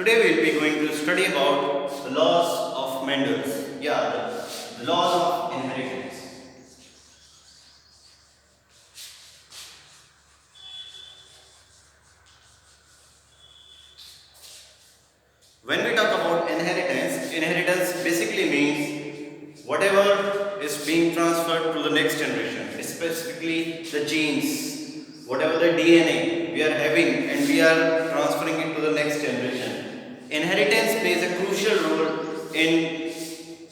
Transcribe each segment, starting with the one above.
today we will be going to study about the laws of Mendel's. The laws of inheritance. When we talk about inheritance, inheritance basically means whatever is being transferred to the next generation, specifically the genes, whatever the DNA we are having and we are transferring it to the next generation. Inheritance plays a crucial role in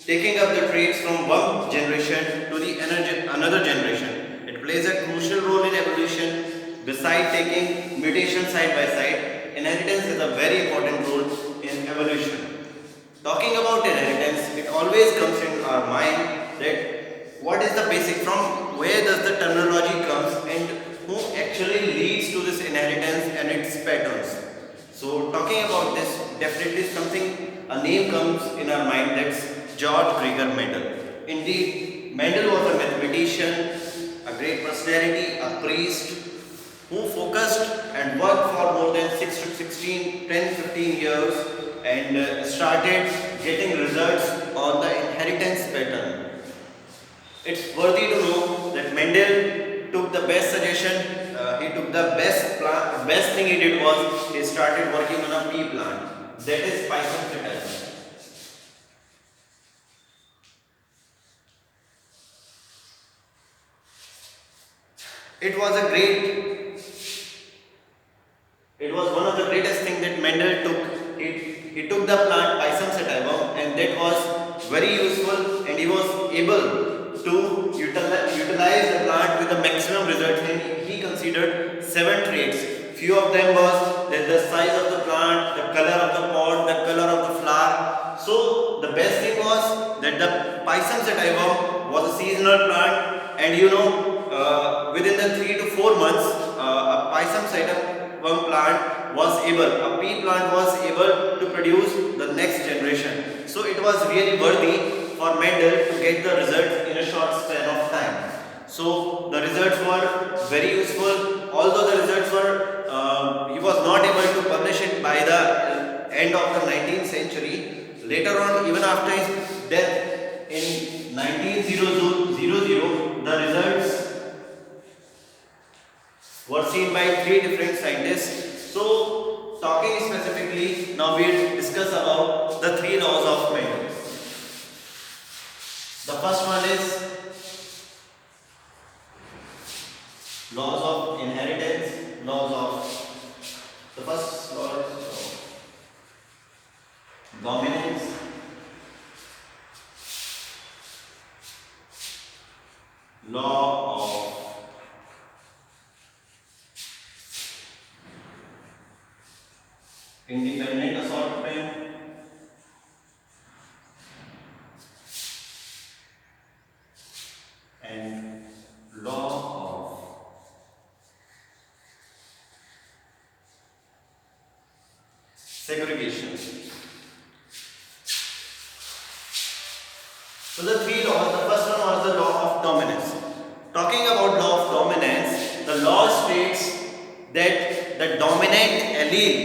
taking up the traits from one generation to the another generation. It plays a crucial role in evolution. Beside taking mutation side by side, inheritance is a very important role in evolution. Talking about inheritance, it always comes in our mind that what is the basic, from where does the terminology comes and who actually leads to this inheritance and its patterns. So talking about this, definitely something, a name comes in our mind, that's George Gregor Mendel. Indeed, Mendel was a mathematician, a great personality, a priest who focused and worked for more than 6 to 16, 10, 15 years and started getting results on the inheritance pattern. It's worthy to know that Mendel took the best suggestion, he took the best thing he did was he started working on a pea plant, that is Pisum sativum. It was one of the greatest things that Mendel took. He took the plant Pisum sativum and that was very useful and he was able to utilize the plant with the maximum result, and he considered 7 traits. Few of them was that the size of the plant, the color of the pod, the color of the flower. So the best thing was that the Pisum sativum was a seasonal plant, and within the 3 to 4 months, a Pisum sativum plant was able, a pea plant was able to produce the next generation. So it was really worthy for Mendel to get the results in a short span of time. So the results were very useful. Although the results were, he was not able to publish it by the end of the 19th century. Later on, even after his death in 1900, the results were seen by 3 different scientists. So, talking specifically, now we will discuss about the 3 laws of Mendel. The first one is laws of inheritance, the first law is dominance, law of independent assortment, and law of segregation. So the 3 laws, the first one was the law of dominance. Talking about law of dominance, the law states that the dominant allele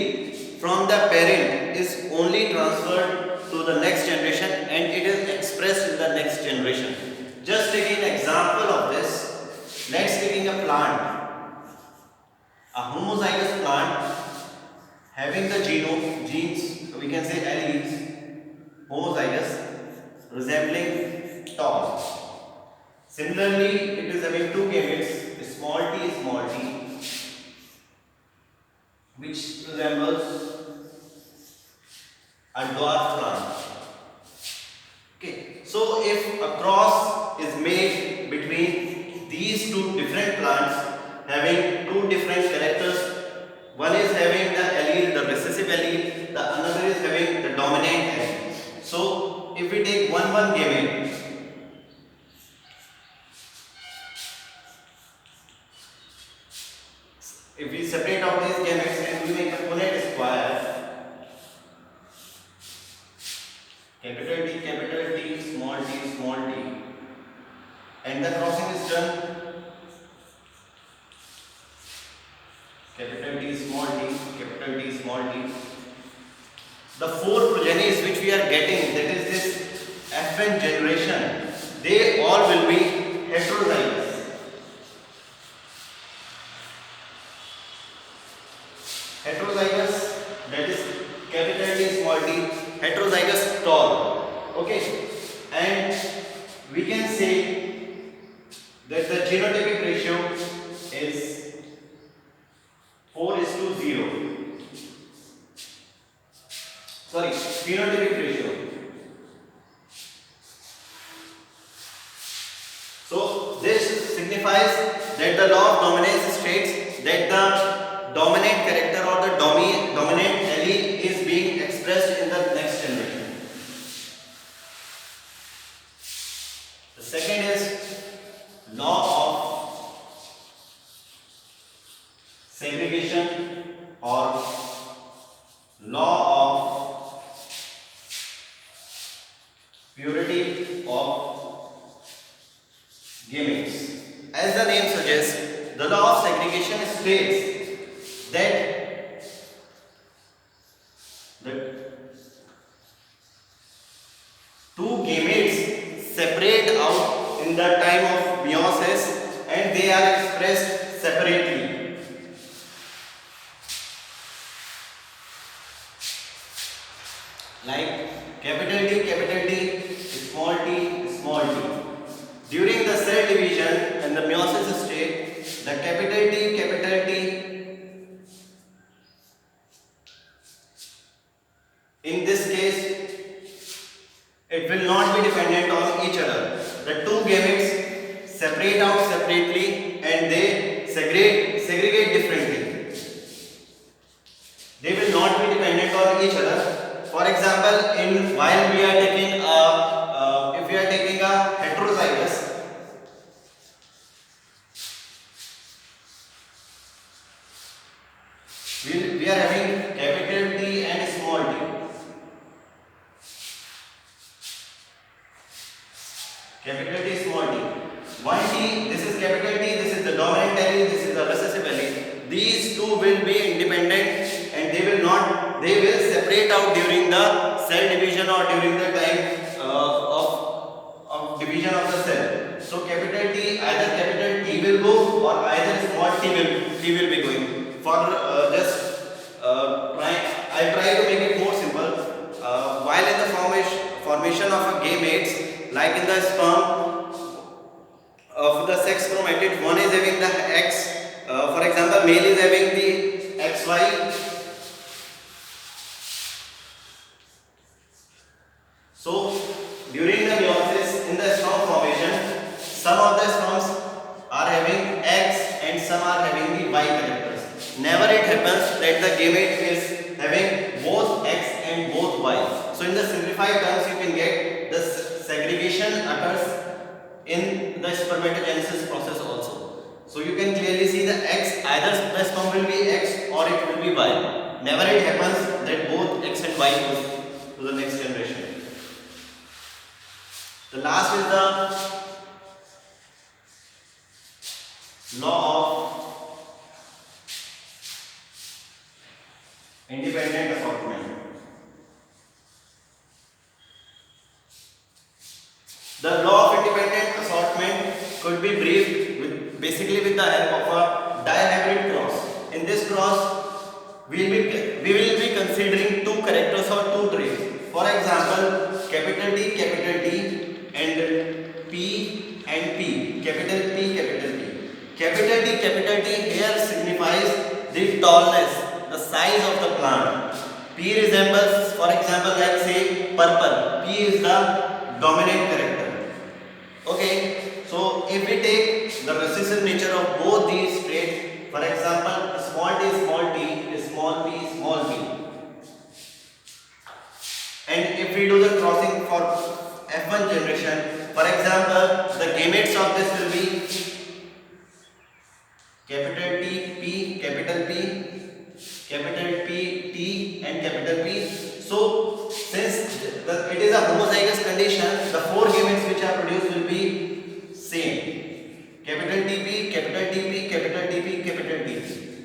from the parent is only transferred to the next generation and it is expressed in the next generation. Just taking an example of this, let's taking a plant, a homozygous plant having the genes, we can say alleles, homozygous, resembling tau. Similarly, it is having 2 gametes, small t, which resembles a dwarf plant. Okay, so if a cross is made between these 2 different plants having 2 different characters, one is having the allele, the recessive allele, the another is having the dominant allele. So if we take one gamete, if we separate out these gametes and we make a Punnett square, capital T, small t, and the crossing is done, capital T, small t, the four progenies which we are getting, that is this F1 generation, they all will be heterozygous. Heterozygous, that is capital T small t, heterozygous tall. Okay, and we can say that the genotypic ratio is 4:0. Sorry, phenotypic ratio. So this signifies that the law of dominance states that the dominant character or the dominant allele is being expressed in the next generation. The second is law of segregation or law of purity of gametes. As the name suggests, the law of segregation states that the two gametes separate out in the time of meiosis and they are expressed separately. Like capital T, small t. During the cell division and the meiosis state, the capital T, in this case, it will not be dependent on each other. The two gametes separate out separately and they segregate differently. They will not be dependent on each other. For example, while we are taking if we are taking a heterozygous, we are having capital T and small t. Capital T, small t. One T, this is capital T, this is the dominant allele, this is the recessive allele. These two will be independent and they will separate out during the cell division or during the time of division of the cell. So capital T, either capital T will go or either small t will be going. For I'll try to make it more simple. While in the formation of a gametes, like in the sperm of the sex chromatids, one is having the X. For example, male is having the XY. So during the meiosis in the sperm formation, some of the sperms are having X and some are having the Y characters. Never it happens that the gamete is having both X and both Y. So in the simplified terms, you can get the segregation occurs in the spermatogenesis process also. So you can clearly see the X, either the sperm will be X or it will be Y. Never it happens that both X and Y goes to the next generation. The last is the law of independent assortment. The law of independent assortment could be briefed basically with the help of a dihybrid cross. In this cross, we will be considering two characters or two traits. For example, capital T and P and P. Capital T. Capital T here signifies the tallness, the size of the plant. P resembles, for example, like say purple. P is the dominant character. Okay, so if we take the recessive nature of both these traits, for example, small t, small p. And if we do the crossing for F1 generation, for example, the gametes of this will be capital T, capital T and capital P. So since it is a homozygous condition, the four gametes which are produced will be same. Capital TP, capital TP, capital TP, capital T.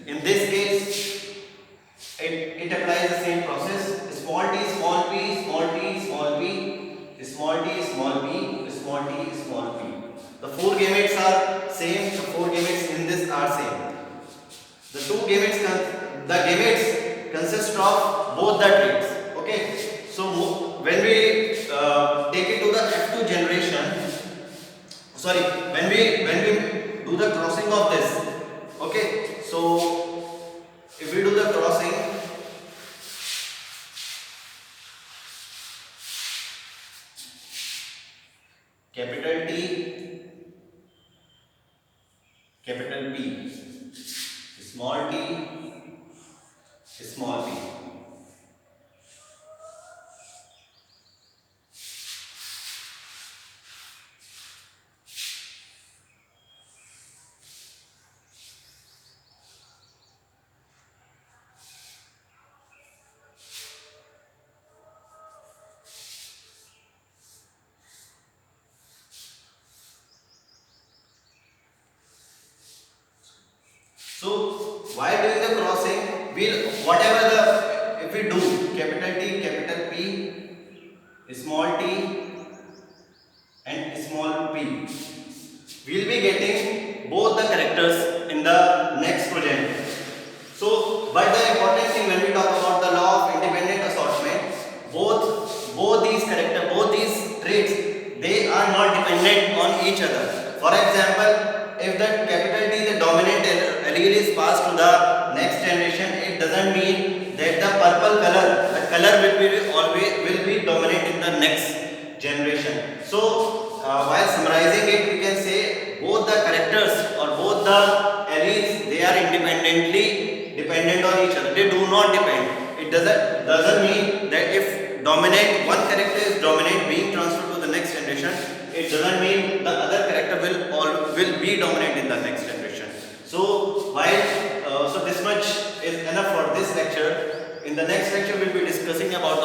In this case, it applies the same process. Small t are same. The the gametes consist of both the traits. Okay. So when we take it to the F2 generation, sorry, when we do the crossing of this, okay. So if we do the crossing, capital T, capital P, small t, small p. So while doing the crossing, we'll whatever the if we do capital T, capital P, small t and small p, we'll be getting both the characters in the next progeny. So, but the important thing when we talk about the law of independent assortment, both these characters, both these traits, they are not dependent on each other. For example, if the capital T, the dominant allele is passed to the next generation, it doesn't mean that the purple color, the color will be dominant in the next generation. So, while summarizing it, we can say both the characters or both the alleles, they are independently dependent on each other. They do not depend. It doesn't mean that if dominant one character is dominant being transferred to the next generation, it doesn't mean the other character will be dominant in the next generation. So while so this much is enough for this lecture. In the next lecture, we'll be discussing about